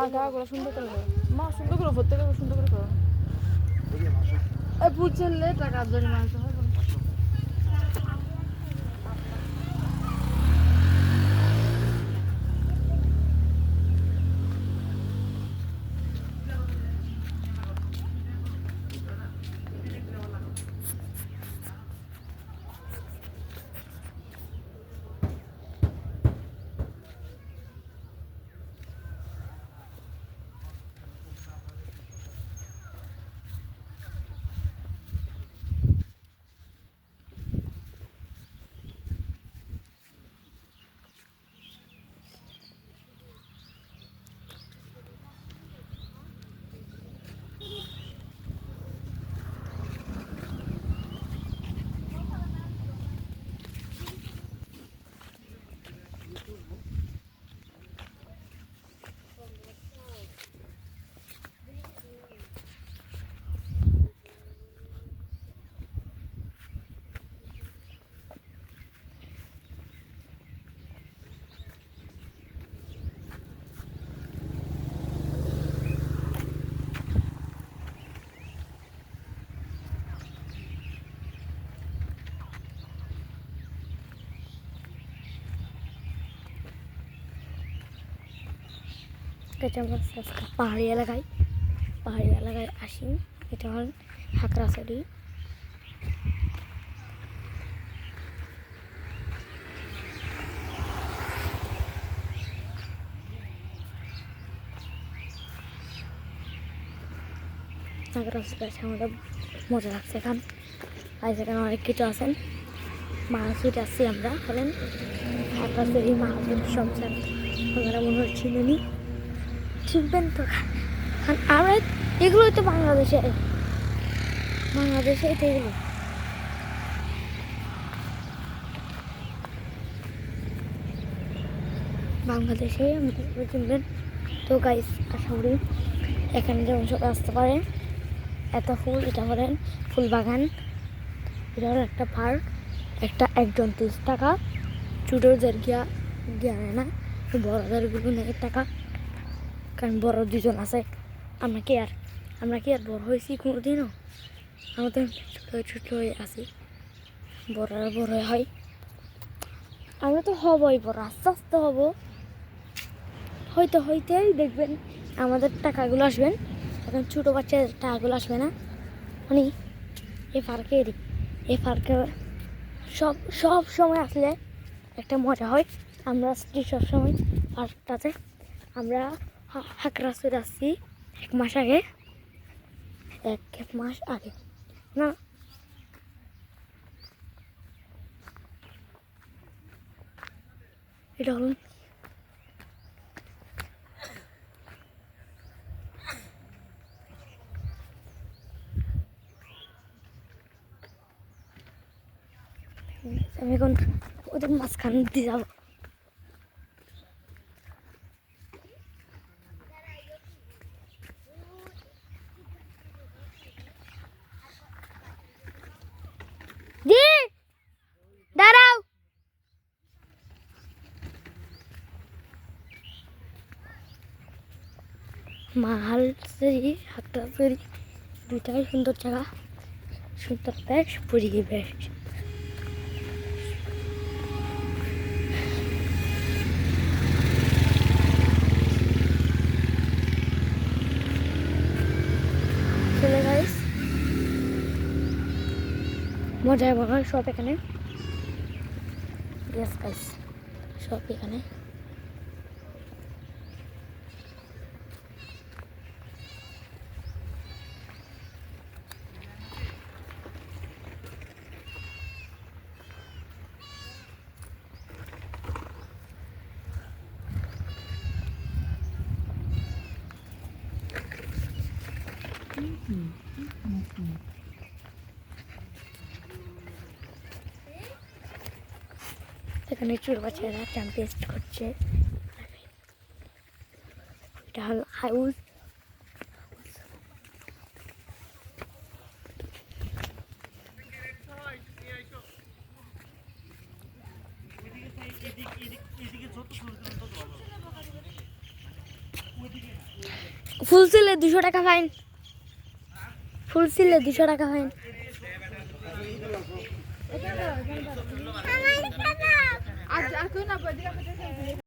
গাগুলো সুন্দর করে করো মা সুন্দর করে ভর্তি করে সুন্দর করে করো এই পুচলে টাকা ধরে মারতে হবে পাহাড়ি এলাকায় আসি এটা হল হাকড়াছড়ি আমাদের মজা লাগছে এখানে অনেক কিছু আছেন মাহাসুট আসছি আমরা বলেন হাকড়াছড়ি মাহাসুট সংসার আপনারা মনে হচ্ছে নি শিখবেন তো আমরা এগুলোই তো বাংলাদেশে তো এগুলো বাংলাদেশে আমরা চিনবেন তো গাইস আশা করি এখানে যেমন সব আসতে পারে এত ফুল এটা বলেন ফুল বাগান এটা হলো একটা পার্ক একটা একজন 30 টাকা ছোটদের জ্ঞানে না বড়দেরগুলো নেই টাকা কারণ বড় দুজন আছে আমরা কি আর বড় হয়েছি কোনোদিনও আমরা তো ছোট হয়ে আছি বড় হয় আমরা তো হবই বড় আস্তে আস্তে হব হইতেই দেখবেন আমাদের টাকাগুলো আসবেন এখন ছোটো বাচ্চাদের টাকাগুলো আসবে না মানে এই পার্কে সব সময় আসলে একটা মজা হয় আমরা আসছি সবসময় পার্কটাতে আমরা হাকড়াছড়ি আসছি এক মাস আগে না এটা হল আমি এখন ওদের মাঝখান দিয়ে যাবো দাঁড়াও মাহালছড়ি হাকড়াছড়ি দুইটাই সুন্দর জায়গা সুন্দর বেশ পরিবেশ মজার বাগান সব এখানে সব এখানে এখানে ছোট বাচ্চারা টেস্ট করছে এটা হলো হাউস এদিকে যত সুন্দর তত ভালো ওইদিকে ফুল ছিলে 200 টাকা ফাইন। ফুল ছিলে 200 টাকা ফাইন।